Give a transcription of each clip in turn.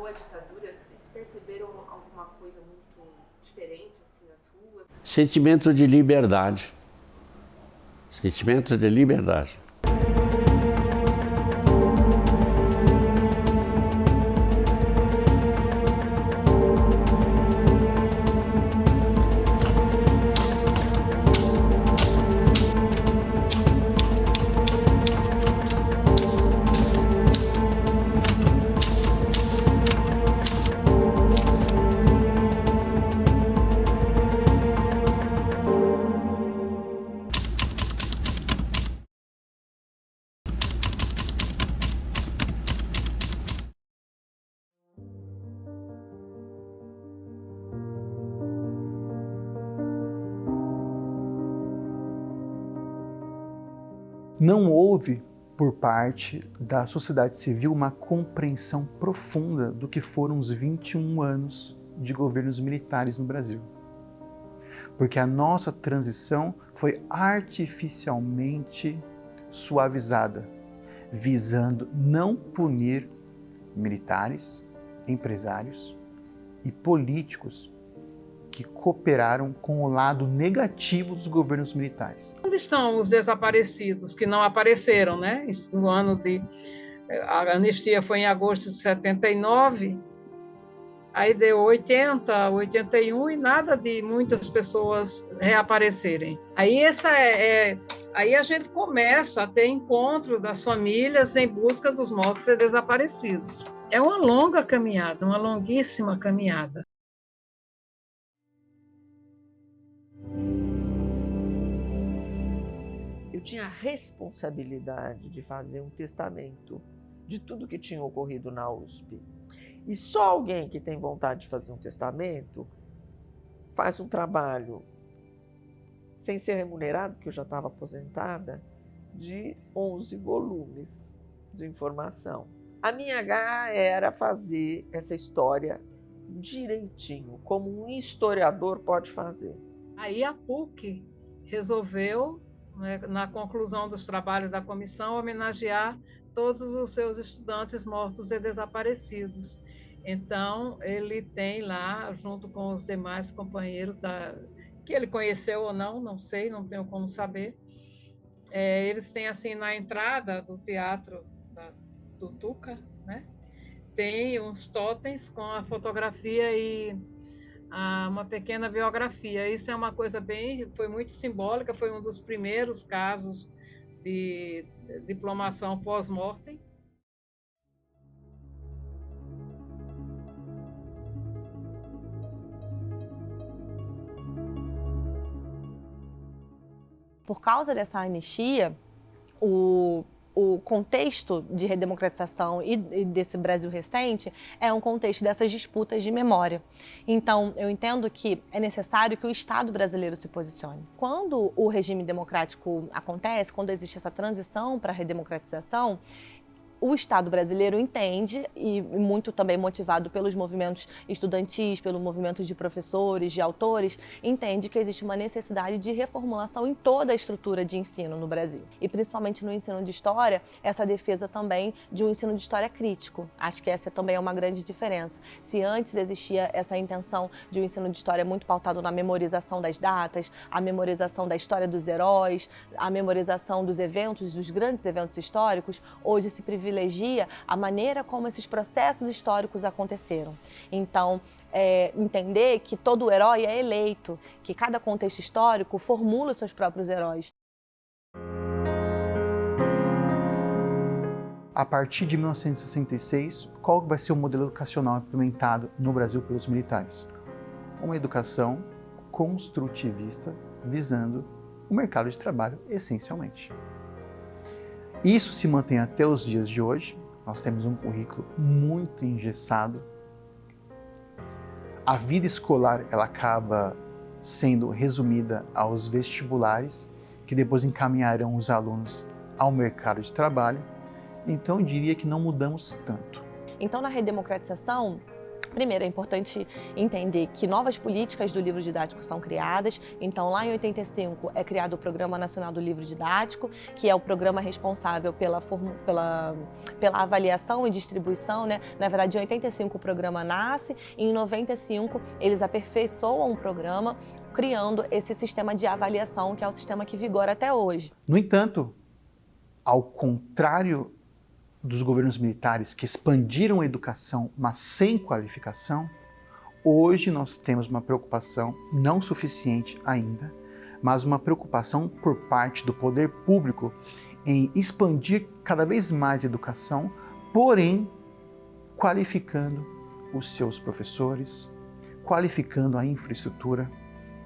acabou a ditadura, vocês perceberam alguma coisa muito diferente assim nas ruas? Sentimento de liberdade. Sentimento de liberdade. Não houve, por parte da sociedade civil, uma compreensão profunda do que foram os 21 anos de governos militares no Brasil. Porque a nossa transição foi artificialmente suavizada, visando não punir militares, empresários e políticos que cooperaram com o lado negativo dos governos militares. Onde estão os desaparecidos que não apareceram, né? No ano de... A anistia foi em agosto de 79, aí deu 80, 81 e nada de muitas pessoas reaparecerem. Aí aí a gente começa a ter encontros das famílias em busca dos mortos e desaparecidos. É uma longa caminhada, uma longuíssima caminhada. Eu tinha a responsabilidade de fazer um testamento de tudo que tinha ocorrido na USP. E só alguém que tem vontade de fazer um testamento faz um trabalho sem ser remunerado, porque eu já estava aposentada, de 11 volumes de informação. A minha garra era fazer essa história direitinho, como um historiador pode fazer. Aí a PUC resolveu, né, na conclusão dos trabalhos da comissão, homenagear todos os seus estudantes mortos e desaparecidos. Então, ele tem lá, junto com os demais companheiros, que ele conheceu ou não, não sei, não tenho como saber, eles têm, assim, na entrada do teatro do Tuca, né, tem uns totens com a fotografia e uma pequena biografia. Isso é uma coisa foi muito simbólica, foi um dos primeiros casos de diplomação pós-mortem. Por causa dessa anistia, o contexto de redemocratização e desse Brasil recente é um contexto dessas disputas de memória. Então, eu entendo que é necessário que o Estado brasileiro se posicione. Quando o regime democrático acontece, quando existe essa transição para a redemocratização, o Estado brasileiro entende, e muito também motivado pelos movimentos estudantis, pelo movimento de professores, de autores, entende que existe uma necessidade de reformulação em toda a estrutura de ensino no Brasil. E principalmente no ensino de história, essa defesa também de um ensino de história crítico. Acho que essa também é uma grande diferença. Se antes existia essa intenção de um ensino de história muito pautado na memorização das datas, a memorização da história dos heróis, a memorização dos eventos, dos grandes eventos históricos, hoje se privilegia a maneira como esses processos históricos aconteceram. Então, entender que todo herói é eleito, que cada contexto histórico formula os seus próprios heróis. A partir de 1966, qual vai ser o modelo educacional implementado no Brasil pelos militares? Uma educação construtivista visando o mercado de trabalho, essencialmente. Isso se mantém até os dias de hoje. Nós temos um currículo muito engessado. A vida escolar ela acaba sendo resumida aos vestibulares, que depois encaminharão os alunos ao mercado de trabalho. Então eu diria que não mudamos tanto. Então, na redemocratização, Primeiro, é importante entender que novas políticas do livro didático são criadas. Então, lá em 85, é criado o Programa Nacional do Livro Didático, que é o programa responsável pela avaliação e distribuição, né? Na verdade, em 85 o programa nasce, e em 95 eles aperfeiçoam o programa, criando esse sistema de avaliação, que é o sistema que vigora até hoje. No entanto, ao contrário dos governos militares que expandiram a educação, mas sem qualificação, hoje nós temos uma preocupação não suficiente ainda, mas uma preocupação por parte do poder público em expandir cada vez mais a educação, porém qualificando os seus professores, qualificando a infraestrutura.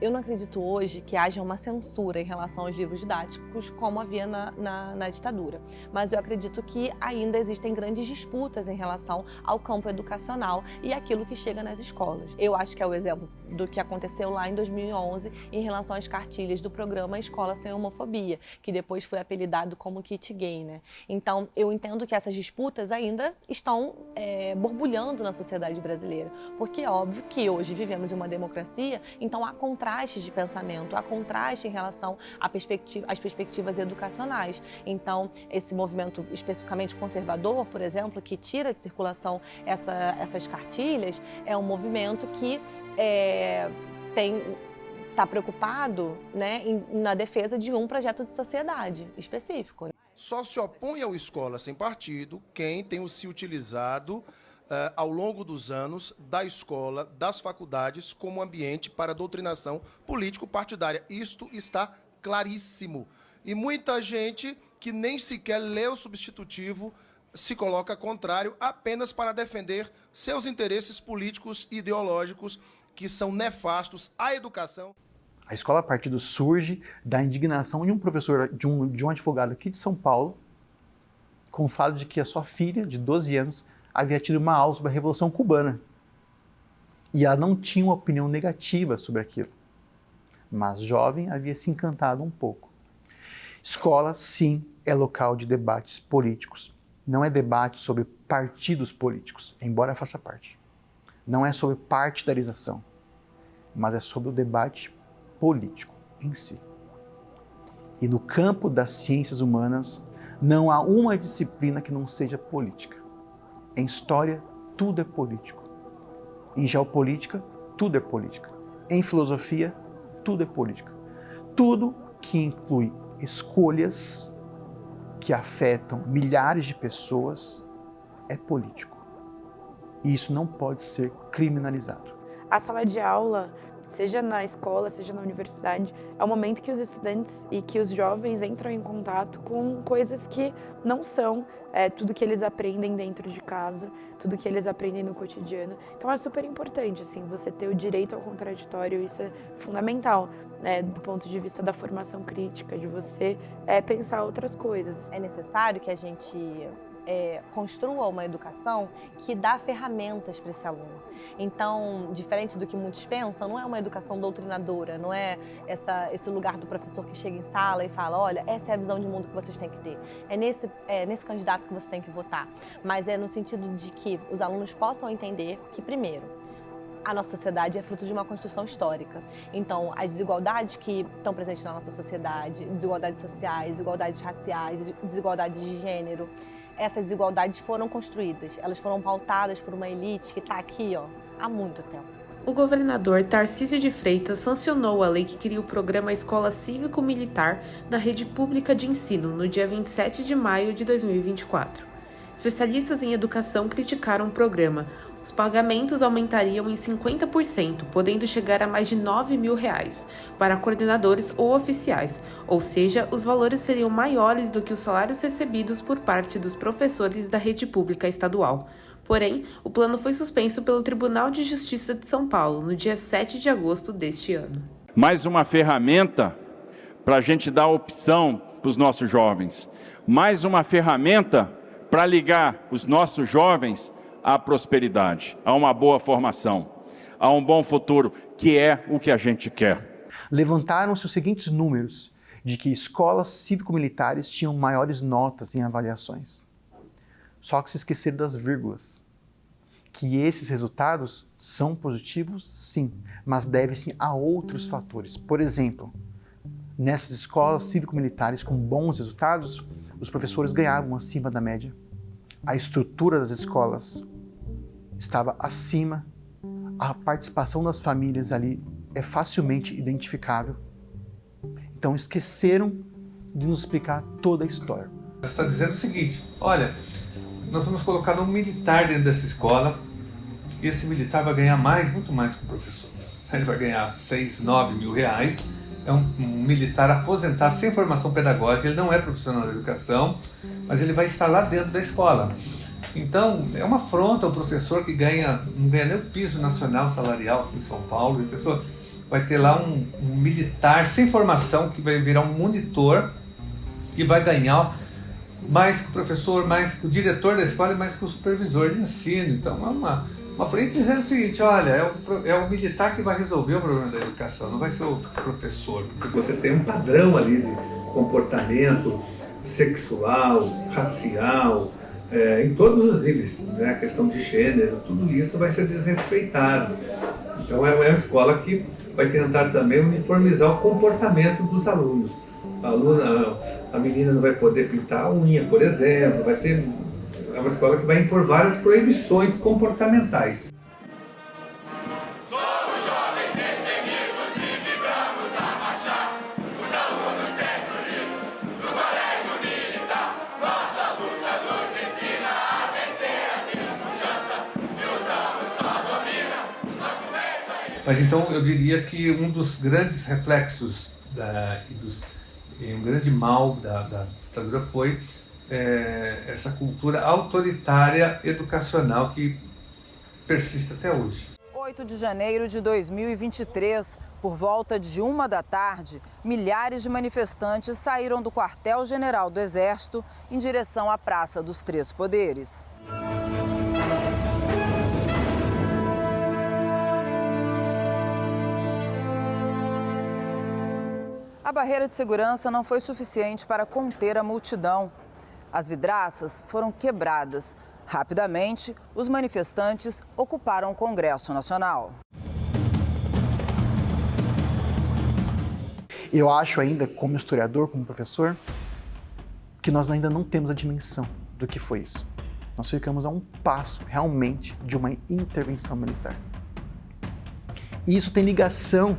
Eu não acredito hoje que haja uma censura em relação aos livros didáticos como havia na ditadura, mas eu acredito que ainda existem grandes disputas em relação ao campo educacional e aquilo que chega nas escolas. Eu acho que é o exemplo do que aconteceu lá em 2011 em relação às cartilhas do programa Escola Sem Homofobia, que depois foi apelidado como Kit Gay, né? Então, eu entendo que essas disputas ainda estão borbulhando na sociedade brasileira, porque é óbvio que hoje vivemos em uma democracia, então há contrastes de pensamento, há contraste em relação às perspectivas educacionais. Então, esse movimento especificamente conservador, por exemplo, que tira de circulação essas cartilhas, é um movimento que está preocupado, né, na defesa de um projeto de sociedade específico. Só se opõe ao Escola Sem Partido quem tem se utilizado ao longo dos anos da escola, das faculdades, como ambiente para doutrinação político-partidária. Isto está claríssimo. E muita gente que nem sequer lê o substitutivo se coloca contrário apenas para defender seus interesses políticos e ideológicos que são nefastos à educação. A Escola Partido surge da indignação de um professor, de um advogado aqui de São Paulo, com o fato de que a sua filha, de 12 anos, havia tido uma aula sobre a Revolução Cubana. E ela não tinha uma opinião negativa sobre aquilo. Mas jovem havia se encantado um pouco. Escola, sim, é local de debates políticos. Não é debate sobre partidos políticos, embora faça parte. Não é sobre partidarização, mas é sobre o debate político em si. E no campo das ciências humanas, não há uma disciplina que não seja política. Em história, tudo é político. Em geopolítica, tudo é política. Em filosofia, tudo é política. Tudo que inclui escolhas que afetam milhares de pessoas é político. E isso não pode ser criminalizado. A sala de aula, seja na escola, seja na universidade, é o momento que os estudantes e que os jovens entram em contato com coisas que não são tudo que eles aprendem dentro de casa, tudo que eles aprendem no cotidiano. Então é super importante, assim, você ter o direito ao contraditório, isso é fundamental, do ponto de vista da formação crítica, de você pensar outras coisas. É necessário que a gente construa uma educação que dá ferramentas para esse aluno. Então, diferente do que muitos pensam, não é uma educação doutrinadora, não é esse lugar do professor que chega em sala e fala, olha, essa é a visão de mundo que vocês têm que ter. É nesse candidato que você tem que votar. Mas é no sentido de que os alunos possam entender que, primeiro, a nossa sociedade é fruto de uma construção histórica. Então, as desigualdades que estão presentes na nossa sociedade, desigualdades sociais, desigualdades raciais, desigualdades de gênero, essas desigualdades foram construídas, elas foram pautadas por uma elite que está aqui há muito tempo. O governador Tarcísio de Freitas sancionou a lei que cria o programa Escola Cívico-Militar na rede pública de ensino no dia 27 de maio de 2024. Especialistas em educação criticaram o programa. Os pagamentos aumentariam em 50%, podendo chegar a mais de R$ 9.000 para coordenadores ou oficiais, ou seja, os valores seriam maiores do que os salários recebidos por parte dos professores da rede pública estadual. Porém, o plano foi suspenso pelo Tribunal de Justiça de São Paulo no dia 7 de agosto deste ano. Mais uma ferramenta para a gente dar opção para os nossos jovens. Mais uma ferramenta para ligar os nossos jovens à prosperidade, a uma boa formação, a um bom futuro, que é o que a gente quer. Levantaram-se os seguintes números de que escolas cívico-militares tinham maiores notas em avaliações. Só que se esqueceram das vírgulas. que esses resultados são positivos, sim, mas devem-se a outros fatores. Por exemplo, nessas escolas cívico-militares com bons resultados, os professores ganhavam acima da média. A estrutura das escolas estava acima, a participação das famílias ali é facilmente identificável. Então esqueceram de nos explicar toda a história. Você está dizendo o seguinte, olha, nós vamos colocar um militar dentro dessa escola e esse militar vai ganhar muito mais que o professor. Ele vai ganhar 6, 9 mil reais, é um militar aposentado, sem formação pedagógica, ele não é profissional da educação, mas ele vai estar lá dentro da escola. Então, é uma afronta ao professor que não ganha nem o piso nacional salarial aqui em São Paulo, e a pessoa vai ter lá um militar sem formação que vai virar um monitor e vai ganhar mais que o professor, mais que o diretor da escola e mais que o supervisor de ensino. Então, é uma frente dizendo o seguinte, olha, é o militar que vai resolver o problema da educação, não vai ser o professor. Você tem um padrão ali de comportamento sexual, racial, em todos os níveis, né? A questão de gênero, tudo isso vai ser desrespeitado. Então é uma escola que vai tentar também uniformizar o comportamento dos alunos. A menina não vai poder pintar a unha, por exemplo, é uma escola que vai impor várias proibições comportamentais. Somos jovens destemidos e vibramos a marchar, os alunos sempre unidos do colégio militar. Nossa luta nos ensina a vencer a desconfiança, lutamos só domina nosso medo. Mas então eu diria que um dos grandes reflexos e um grande mal da ditadura foi essa cultura autoritária educacional que persiste até hoje. 8 de janeiro de 2023, por volta de 13h, milhares de manifestantes saíram do quartel-general do Exército em direção à Praça dos Três Poderes. A barreira de segurança não foi suficiente para conter a multidão. As vidraças foram quebradas. Rapidamente, os manifestantes ocuparam o Congresso Nacional. Eu acho ainda, como historiador, como professor, que nós ainda não temos a dimensão do que foi isso. Nós ficamos a um passo, realmente, de uma intervenção militar. E isso tem ligação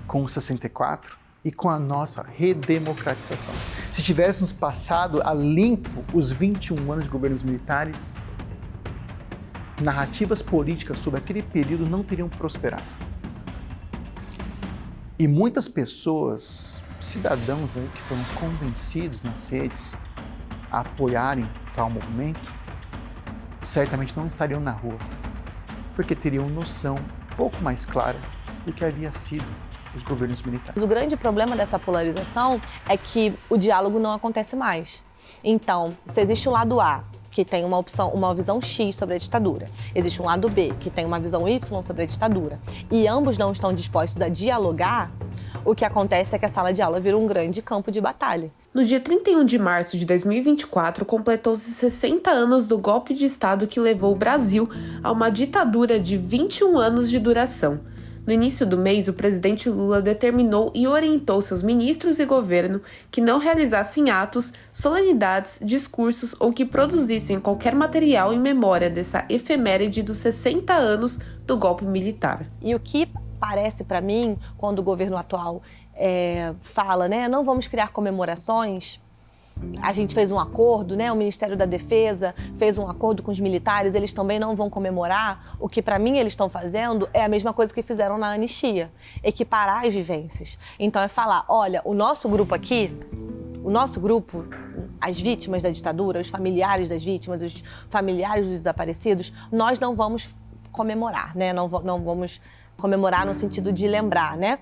com o 64 e com a nossa redemocratização. Se tivéssemos passado a limpo os 21 anos de governos militares, narrativas políticas sobre aquele período não teriam prosperado. E muitas pessoas, cidadãos aí, que foram convencidos nas redes a apoiarem tal movimento, certamente não estariam na rua, porque teriam noção um pouco mais clara do que havia sido os governos militares. O grande problema dessa polarização é que o diálogo não acontece mais. Então, se existe um lado A, que tem uma visão X sobre a ditadura, existe um lado B, que tem uma visão Y sobre a ditadura, e ambos não estão dispostos a dialogar, o que acontece é que a sala de aula vira um grande campo de batalha. No dia 31 de março de 2024, completou-se 60 anos do golpe de Estado que levou o Brasil a uma ditadura de 21 anos de duração. No início do mês, o presidente Lula determinou e orientou seus ministros e governo que não realizassem atos, solenidades, discursos ou que produzissem qualquer material em memória dessa efeméride dos 60 anos do golpe militar. E o que parece para mim, quando o governo atual fala, né, não vamos criar comemorações, a gente fez um acordo, né? O Ministério da Defesa fez um acordo com os militares, eles também não vão comemorar. O que para mim eles estão fazendo é a mesma coisa que fizeram na anistia, equiparar as vivências. Então é falar, olha, o nosso grupo aqui, as vítimas da ditadura, os familiares das vítimas, os familiares dos desaparecidos, nós não vamos comemorar, né? Não vamos comemorar no sentido de lembrar, né?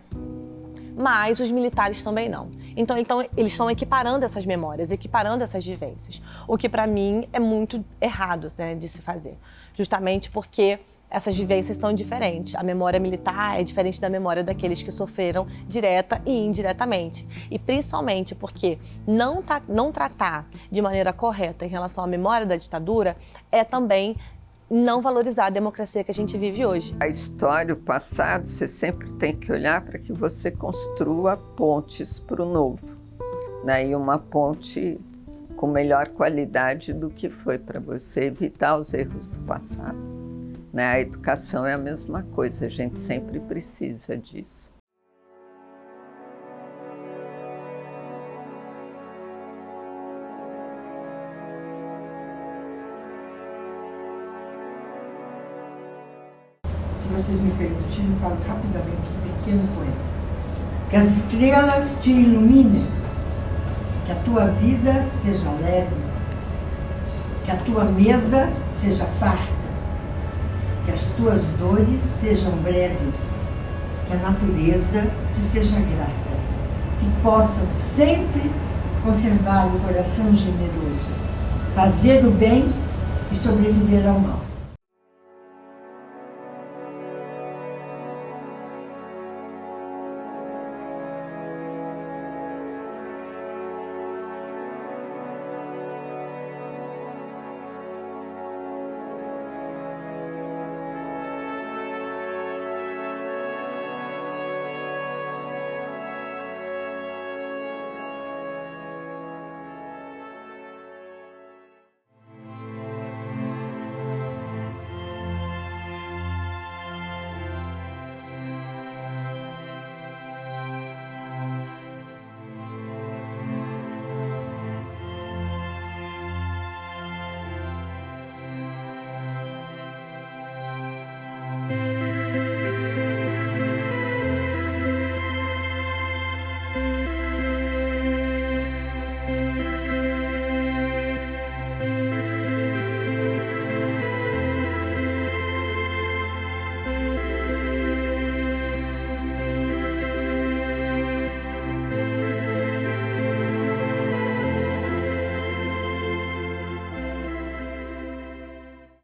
Mas os militares também não. Então eles estão equiparando essas memórias, equiparando essas vivências, o que para mim é muito errado, né, de se fazer, justamente porque essas vivências são diferentes. A memória militar é diferente da memória daqueles que sofreram direta e indiretamente. E principalmente porque não tratar de maneira correta em relação à memória da ditadura é também não valorizar a democracia que a gente vive hoje. A história, o passado, você sempre tem que olhar para que você construa pontes para o novo, né? E uma ponte com melhor qualidade do que foi para você evitar os erros do passado, né? A educação é a mesma coisa, a gente sempre precisa disso. Se vocês me permitirem, eu falo rapidamente um pequeno poema. Que as estrelas te iluminem, que a tua vida seja leve, que a tua mesa seja farta, que as tuas dores sejam breves, que a natureza te seja grata, que possam sempre conservar o coração generoso, fazer o bem e sobreviver ao mal.